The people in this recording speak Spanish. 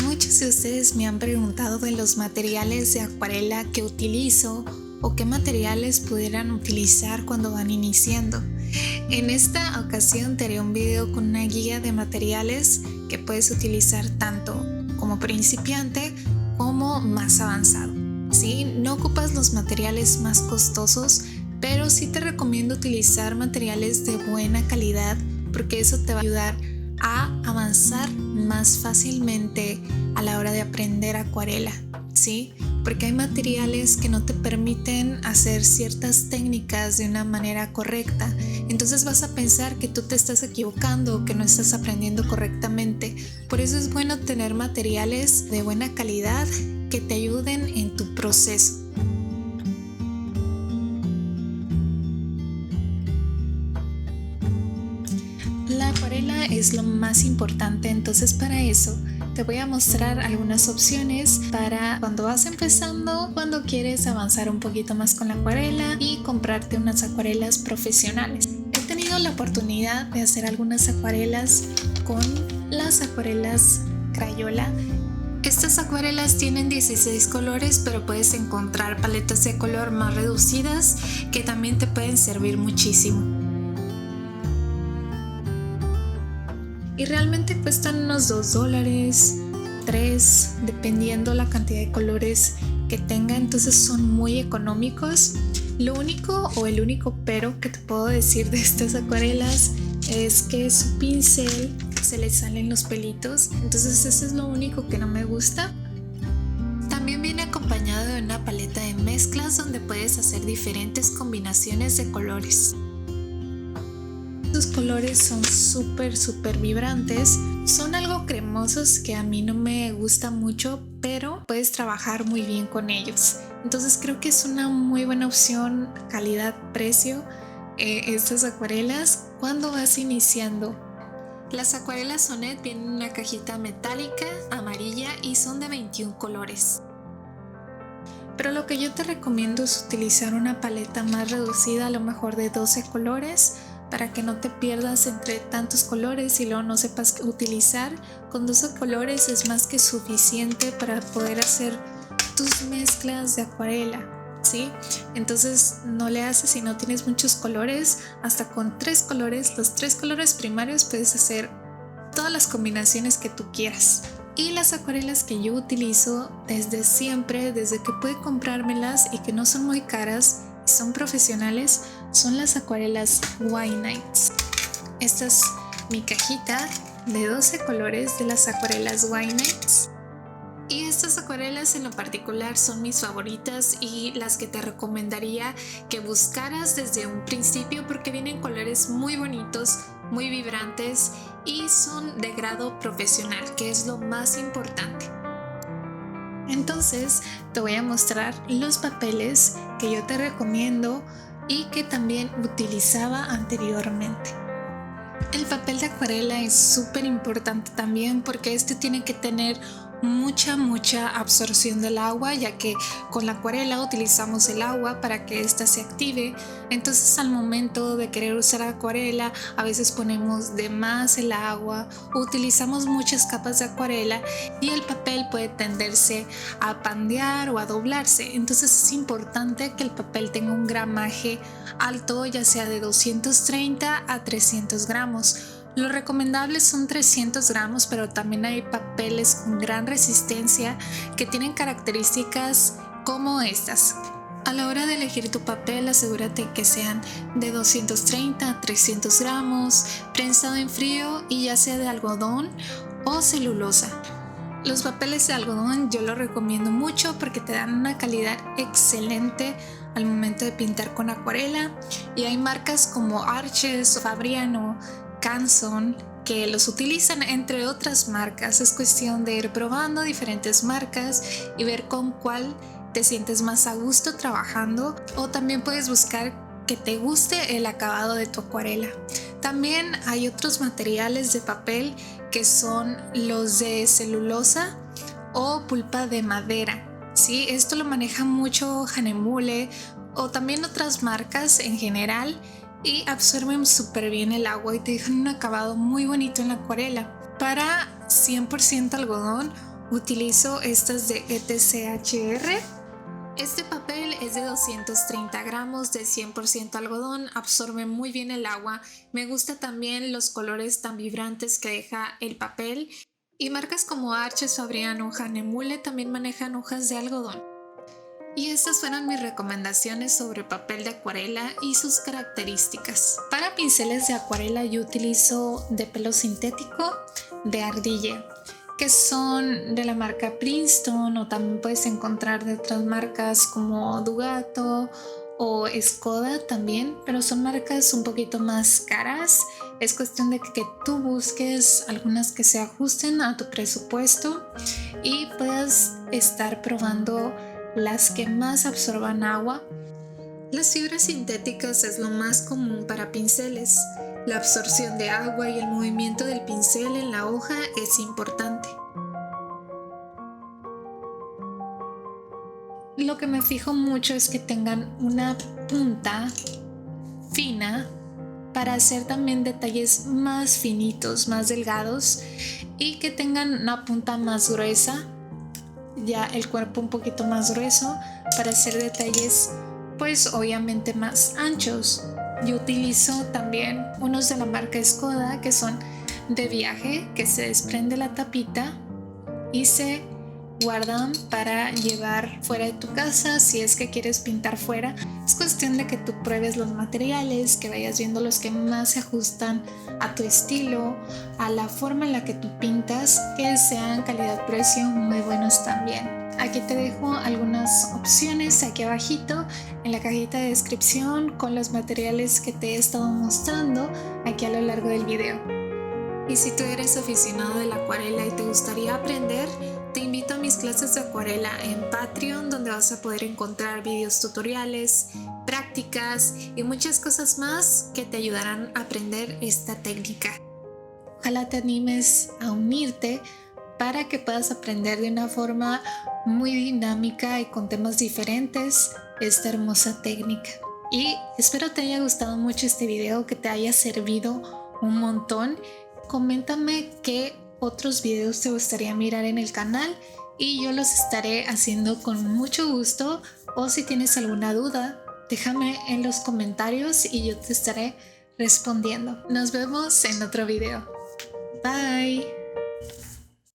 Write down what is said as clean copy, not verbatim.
Muchos de ustedes me han preguntado de los materiales de acuarela que utilizo o qué materiales pudieran utilizar cuando van iniciando. En esta ocasión te haré un video con una guía de materiales que puedes utilizar tanto como principiante como más avanzado. ¿Sí? No ocupas los materiales más costosos, pero sí te recomiendo utilizar materiales de buena calidad porque eso te va a ayudar a avanzar más fácilmente a la hora de aprender acuarela, ¿sí? Porque hay materiales que no te permiten hacer ciertas técnicas de una manera correcta. Entonces vas a pensar que tú te estás equivocando o que no estás aprendiendo correctamente. Por eso es bueno tener materiales de buena calidad que te ayuden en tu proceso. La acuarela es lo más importante, entonces para eso te voy a mostrar algunas opciones para cuando vas empezando, cuando quieres avanzar un poquito más con la acuarela y comprarte unas acuarelas profesionales. He tenido la oportunidad de hacer algunas acuarelas con las acuarelas Crayola. Estas acuarelas tienen 16 colores, pero puedes encontrar paletas de color más reducidas que también te pueden servir muchísimo. Y realmente cuestan unos $2, $3, dependiendo la cantidad de colores que tenga, entonces son muy económicos. Lo único o el único pero que te puedo decir de estas acuarelas es que su pincel se le salen los pelitos, entonces eso es lo único que no me gusta. También viene acompañado de una paleta de mezclas donde puedes hacer diferentes combinaciones de colores. Los colores son súper vibrantes, son algo cremosos que a mí no me gusta mucho, pero puedes trabajar muy bien con ellos. Entonces creo que es una muy buena opción calidad-precio estas acuarelas cuando vas iniciando. Las acuarelas Sonet vienen en una cajita metálica amarilla y son de 21 colores. Pero lo que yo te recomiendo es utilizar una paleta más reducida, a lo mejor de 12 colores, para que no te pierdas entre tantos colores y luego no sepas qué utilizar. Con 12 colores es más que suficiente para poder hacer tus mezclas de acuarela, ¿sí? Entonces no le haces si no tienes muchos colores. Hasta con 3 colores, los 3 colores primarios, puedes hacer todas las combinaciones que tú quieras. Y las acuarelas que yo utilizo desde siempre, desde que pude comprármelas y que no son muy caras, son profesionales, son las acuarelas White Nights. Esta es mi cajita de 12 colores de las acuarelas White Nights. Y estas acuarelas en lo particular son mis favoritas y las que te recomendaría que buscaras desde un principio porque vienen colores muy bonitos, muy vibrantes y son de grado profesional, que es lo más importante. Entonces te voy a mostrar los papeles que yo te recomiendo y que también utilizaba anteriormente. El papel de acuarela es súper importante también porque este tiene que tener mucha absorción del agua, ya que con la acuarela utilizamos el agua para que ésta se active. Entonces al momento de querer usar acuarela a veces ponemos de más el agua, utilizamos muchas capas de acuarela y el papel puede tenderse a pandear o a doblarse. Entonces es importante que el papel tenga un gramaje alto, ya sea de 230 a 300 gramos. Lo recomendable son 300 gramos, pero también hay papeles con gran resistencia que tienen características como estas. A la hora de elegir tu papel, asegúrate que sean de 230 a 300 gramos, prensado en frío y ya sea de algodón o celulosa. Los papeles de algodón yo los recomiendo mucho porque te dan una calidad excelente al momento de pintar con acuarela, y hay marcas como Arches, Fabriano, Canson que los utilizan, entre otras marcas. Es cuestión de ir probando diferentes marcas y ver con cuál te sientes más a gusto trabajando, o también puedes buscar que te guste el acabado de tu acuarela. También hay otros materiales de papel que son los de celulosa o pulpa de madera. Sí, esto lo maneja mucho Hanemule o también otras marcas en general y absorben súper bien el agua y te dejan un acabado muy bonito en la acuarela. Para 100% algodón Utilizo estas de ETCHR. Este papel es de 230 gramos de 100% algodón, absorbe muy bien el agua. Me gusta también los colores tan vibrantes que deja el papel. Y marcas como Arches, Fabriano o Hanemule también manejan hojas de algodón. Y estas fueron mis recomendaciones sobre papel de acuarela y sus características. Para pinceles de acuarela yo utilizo de pelo sintético de Ardille, que son de la marca Princeton, o también puedes encontrar de otras marcas como Dugato o Skoda también, pero son marcas un poquito más caras. Es cuestión de que tú busques algunas que se ajusten a tu presupuesto y puedas estar probando las que más absorban agua. Las fibras sintéticas es lo más común para pinceles. La absorción de agua y el movimiento del pincel en la hoja es importante. Lo que me fijo mucho es que tengan una punta fina para hacer también detalles más finitos, más delgados, y que tengan una punta más gruesa, ya el cuerpo un poquito más grueso, para hacer detalles pues obviamente más anchos. Yo utilizo también unos de la marca Skoda que son de viaje, que se desprende la tapita y se guardan para llevar fuera de tu casa si es que quieres pintar fuera. Es cuestión de que tú pruebes los materiales, que vayas viendo los que más se ajustan a tu estilo, a la forma en la que tú pintas, que sean calidad-precio muy buenos también. Aquí te dejo algunas opciones aquí abajito en la cajita de descripción con los materiales que te he estado mostrando aquí a lo largo del video. Y si tú eres aficionado de la acuarela y te gustaría aprender, te invito a mis clases de acuarela en Patreon, donde vas a poder encontrar videos tutoriales, prácticas y muchas cosas más que te ayudarán a aprender esta técnica. Ojalá te animes a unirte para que puedas aprender de una forma muy dinámica y con temas diferentes esta hermosa técnica. Y espero te haya gustado mucho este video, que te haya servido un montón. Coméntame qué otros videos te gustaría mirar en el canal y yo los estaré haciendo con mucho gusto, o si tienes alguna duda déjame en los comentarios y yo te estaré respondiendo. Nos vemos en otro video. Bye.